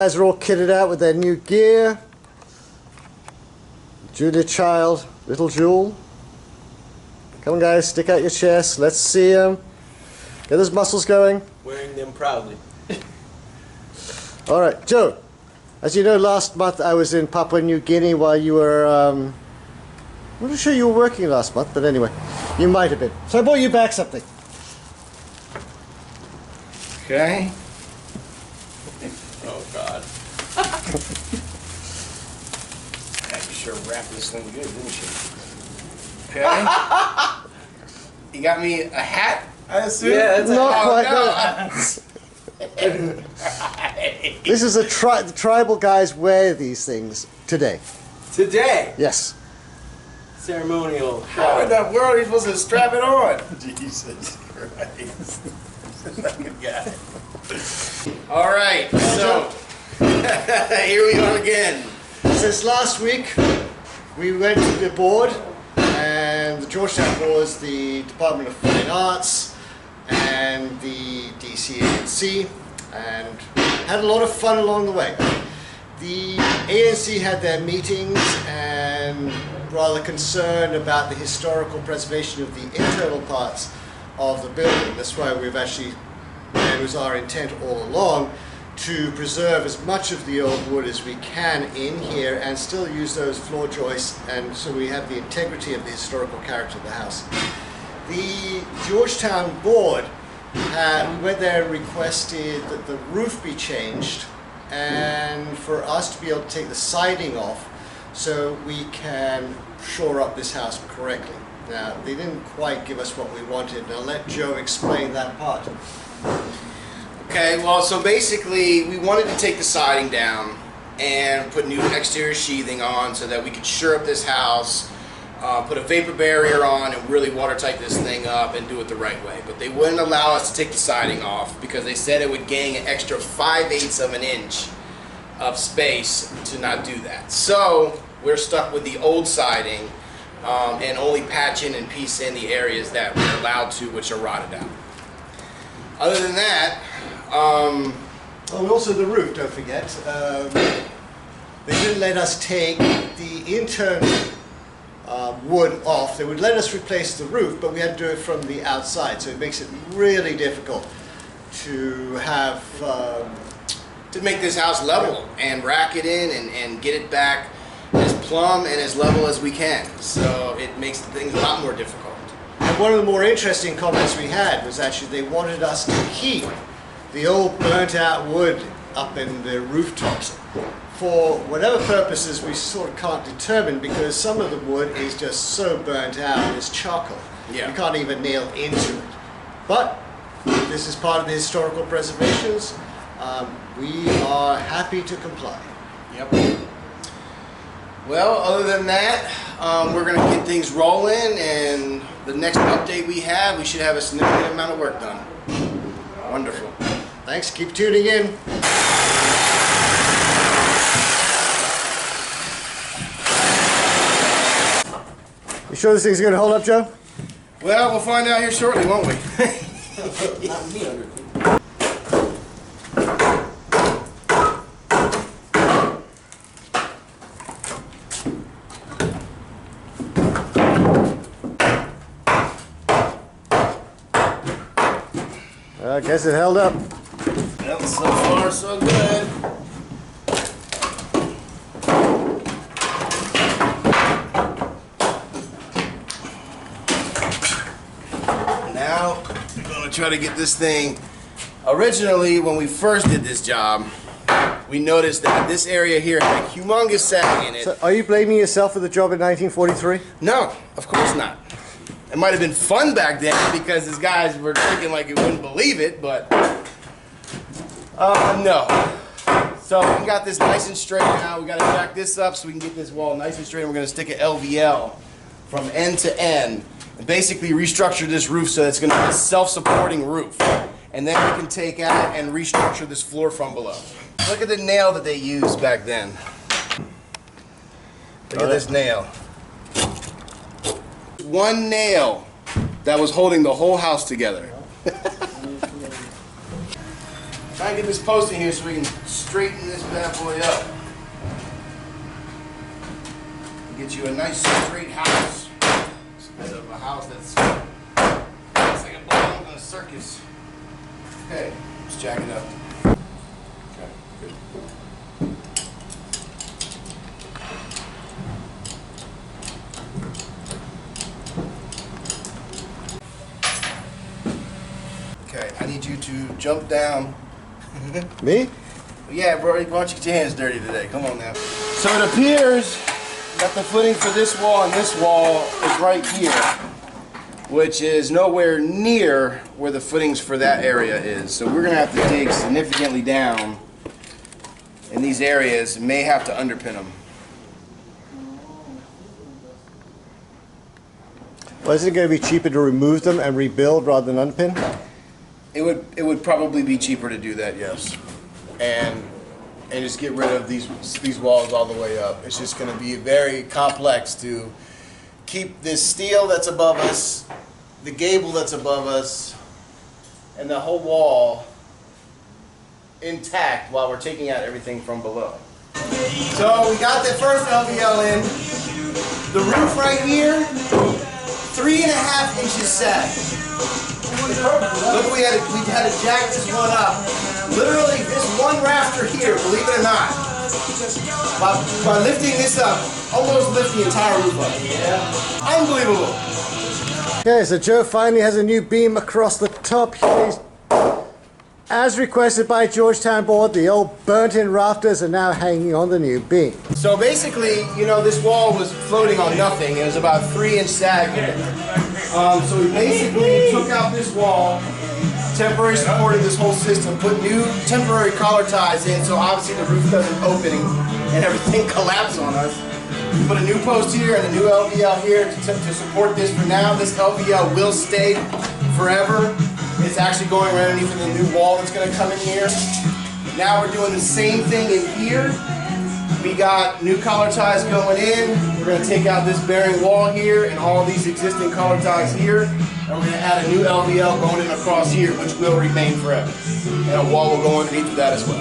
Guys are all kitted out with their new gear. Julia Child, little Jewel. Come on guys, stick out your chest. Let's see them. Get those muscles going. Wearing them proudly. Alright, Joe. As you know, last month I was in Papua New Guinea while you were, I'm not sure you were working last month, but anyway, you might have been. So I brought you back something. Okay. Oh God. You sure wrapped this thing good, didn't you? Okay. You got me a hat, I assume? Yeah, it's not quite. No. This is the tribal guys wear these things today. Today. Yes. Ceremonial. How in the world are you supposed to strap it on? Jesus Christ. Fucking guy. Alright, so here we are again. Since last week, we went to the board, and the Georgetown board is the Department of Fine Arts and the DC and had a lot of fun along the way. The ANC had their meetings and rather concerned about the historical preservation of the internal parts of the building. That's why we've actually, it was our intent all along, to preserve as much of the old wood as we can in here and still use those floor joists, and so we have the integrity of the historical character of the house. The Georgetown board went there and requested that the roof be changed and for us to be able to take the siding off so we can shore up this house correctly. Now, they didn't quite give us what we wanted, and I'll let Joe explain that part. Okay, well, so basically we wanted to take the siding down and put new exterior sheathing on so that we could shore up this house, put a vapor barrier on and really watertight this thing up and do it the right way. But they wouldn't allow us to take the siding off because they said it would gain an extra 5/8 of an inch of space to not do that. So we're stuck with the old siding and only patch in and piece in the areas that we're allowed to, which are rotted out. Other than that, oh, and also the roof, don't forget. They didn't let us take the internal wood off. They would let us replace the roof, but we had to do it from the outside, so it makes it really difficult to have to make this house level and rack it in and get it back as plumb and as level as we can. So it makes things a lot more difficult. And one of the more interesting comments we had was actually they wanted us to keep the old burnt out wood up in the rooftops for whatever purposes we sort of can't determine, because some of the wood is just so burnt out, it's charcoal. Yeah. You can't even nail into it. But this is part of the historical preservations. We are happy to comply. Yep. Well, other than that, we're going to get things rolling, and the next update we have, we should have a significant amount of work done. Wonderful. Thanks, keep tuning in. You sure this thing's going to hold up, Joe? Well, we'll find out here shortly, won't we? Not me under. I guess it held up. Yep, so far so good. Now we're going to try to get this thing. Originally, when we first did this job, we noticed that this area here had a humongous sag in it. So are you blaming yourself for the job in 1943? No, of course not. It might have been fun back then because these guys were thinking like you wouldn't believe it, but no. So we got this nice and straight now. We got to jack this up so we can get this wall nice and straight. We're going to stick an LVL from end to end and basically restructure this roof so it's going to be a self-supporting roof. And then we can take out and restructure this floor from below. Look at the nail that they used back then. Look at this nail. One nail that was holding the whole house together. Try and get this post in here so we can straighten this bad boy up. Get you a nice straight house. Instead of a house that's like a ball in a circus. Okay, let's jack it up. Okay, good. Okay, I need you to jump down. Me? Yeah, bro, why don't you get your hands dirty today? Come on now. So it appears that the footing for this wall and this wall is right here, which is nowhere near where the footings for that area is. So we're gonna have to dig significantly down in these areas and may have to underpin them. Well, isn't it going to be cheaper to remove them and rebuild rather than unpin? It would probably be cheaper to do that, yes. And just get rid of these walls all the way up. It's just going to be very complex to keep this steel that's above us, the gable that's above us, and the whole wall intact while we're taking out everything from below. So we got the first LVL in. The roof right here, 3.5 inches sag. Look, we had to jack this one up. Literally, this one rafter here, believe it or not, by lifting this up, almost lift the entire roof up. Yeah. Unbelievable. Okay, so Joe finally has a new beam across the top here. As requested by Georgetown Board, the old burnt-in rafters are now hanging on the new beam. So basically, you know, this wall was floating on nothing. It was about 3-inch sag. So we basically took out this wall, temporarily supported this whole system, put new temporary collar ties in so obviously the roof doesn't open and everything collapse on us. We put a new post here and a new LVL here to support this for now. This LVL will stay forever. It's actually going right underneath the new wall that's going to come in here. Now we're doing the same thing in here. We got new collar ties going in. We're going to take out this bearing wall here and all these existing collar ties here. And we're going to add a new LVL going in across here, which will remain forever. And a wall will go underneath of that as well.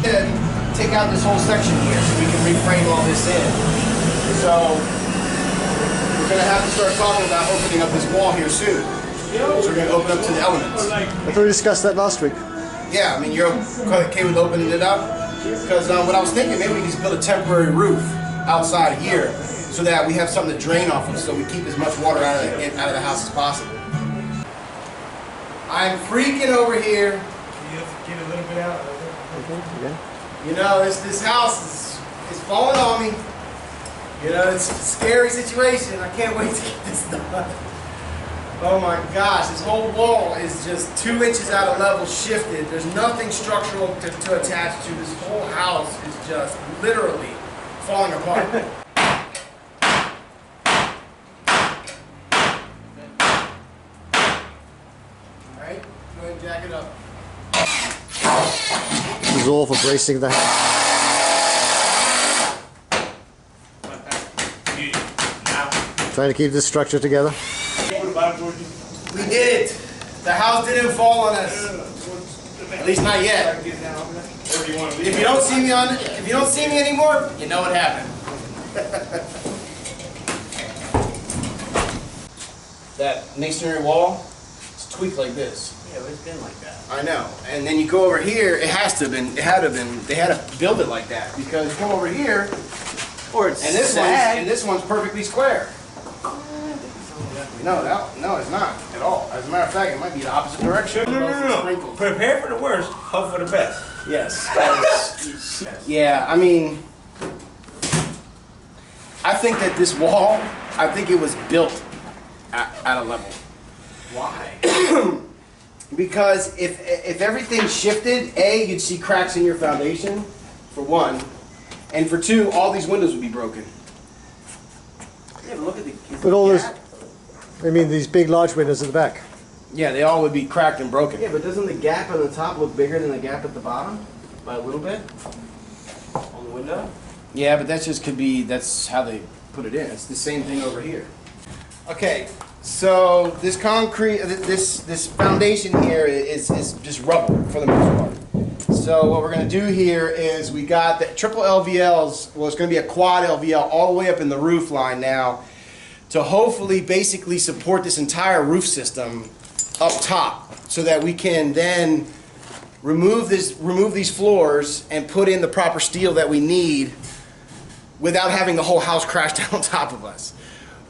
And take out this whole section here so we can reframe all this in. So we're going to have to start talking about opening up this wall here soon. So we're going to open up to the elements. I thought we discussed that last week. Yeah, I mean, you're okay with opening it up? Because what I was thinking, maybe we just build a temporary roof outside here so that we have something to drain off of so we keep as much water out of the house as possible. I'm freaking over here. Can you get a little bit out? Yeah. You know, this house is falling on me. You know, it's a scary situation. I can't wait to get this done. Oh my gosh, this whole wall is just 2 inches out of level shifted. There's nothing structural to attach to. This whole house is just literally falling apart. Alright, go ahead and jack it up. This is all for bracing the house. Trying to keep this structure together. We did it. The house didn't fall on us. At least not yet. If you don't see me anymore, you know what happened. That masonry wall, it's tweaked like this. Yeah, it's been like that. I know. And then you go over here, they had to build it like that because you come over here, Or it's and this one's perfectly square. No, it's not at all. As a matter of fact, it might be the opposite direction. No. Prepare for the worst, hope for the best. Yes. Yeah, I mean, I think that this wall, I think it was built at a level. Why? Because if everything shifted, A, you'd see cracks in your foundation, for one, and for two, all these windows would be broken. Yeah, but look at the. But all this, I mean, these big, large windows at the back. Yeah, they all would be cracked and broken. Yeah, but doesn't the gap on the top look bigger than the gap at the bottom? By a little bit? On the window? Yeah, but that just could be, that's how they put it in. It's the same thing over here. Okay, so this concrete, this foundation here is just rubble for the most part. So what we're going to do here is we got the triple LVLs, well it's going to be a quad LVL all the way up in the roof line now to hopefully basically support this entire roof system up top so that we can then remove these floors and put in the proper steel that we need without having the whole house crash down on top of us.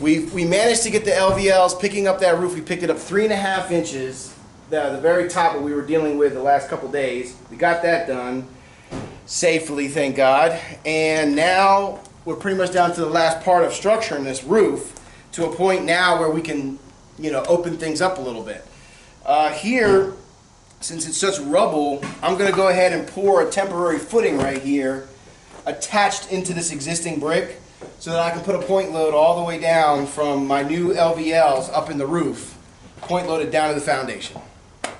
We managed to get the LVLs picking up that roof. We picked it up 3.5 inches, the very top what we were dealing with the last couple days. We got that done safely, thank God. And now we're pretty much down to the last part of structuring this roof to a point now where we can, open things up a little bit. Here, since it's such rubble, I'm going to go ahead and pour a temporary footing right here attached into this existing brick so that I can put a point load all the way down from my new LVLs up in the roof, point loaded down to the foundation.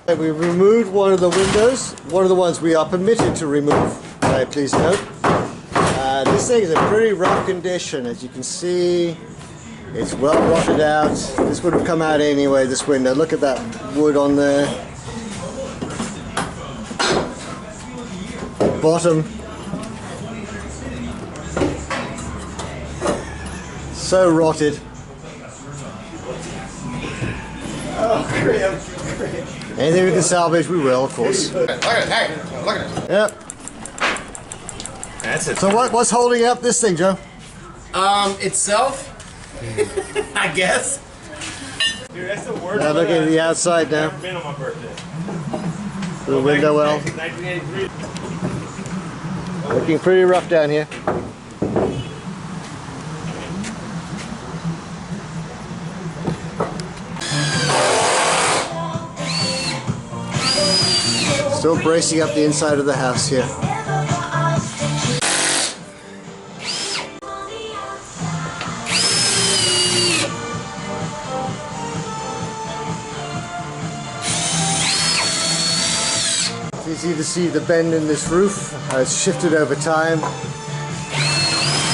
We removed one of the windows, one of the ones we are permitted to remove, please note. This thing is in pretty rough condition, as you can see. It's well rotted out. This would have come out anyway, this window. Look at that wood on there. Bottom. So rotted. Oh, great. Anything we can salvage, we will, of course. Look at it, hey, look at it. Yep. That's it. So what's holding up this thing, Joe? Itself, I guess. Dude, that's the worst. Now look at the outside now. I've been on my birthday. The window well. 1983. Looking pretty rough down here. Still bracing up the inside of the house here. It's easy to see the bend in this roof. It's shifted over time. I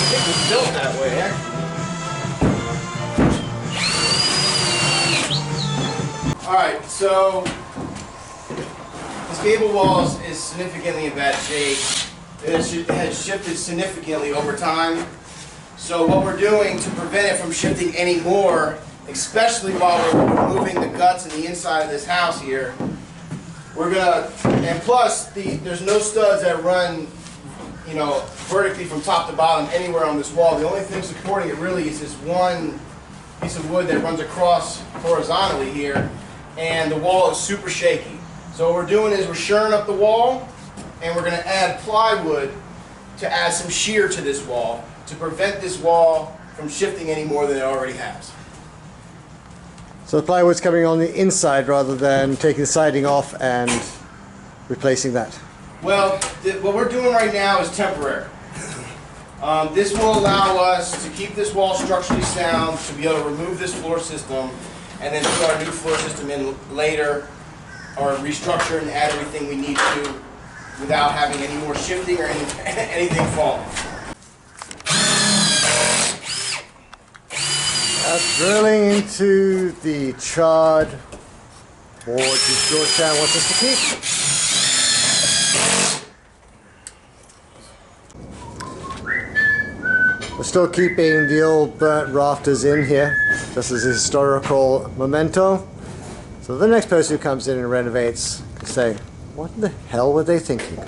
think it was built that way, actually. Alright, so this gable wall is significantly in bad shape. It has shifted significantly over time. So what we're doing to prevent it from shifting any more, especially while we're removing the guts and the inside of this house here, we're gonna, and plus there's no studs that run, vertically from top to bottom anywhere on this wall. The only thing supporting it really is this one piece of wood that runs across horizontally here, and the wall is super shaky. So what we're doing is we're shoring up the wall, and we're gonna add plywood to add some shear to this wall to prevent this wall from shifting any more than it already has. So the plywood's coming on the inside rather than taking the siding off and replacing that. Well, what we're doing right now is temporary. This will allow us to keep this wall structurally sound, to be able to remove this floor system, and then put our new floor system in later, or restructure and add everything we need to without having any more shifting or anything falling. Drilling into the charred board which Georgetown wants us to keep. We're still keeping the old burnt rafters in here, just as a historical memento. So the next person who comes in and renovates can say, what the hell were they thinking?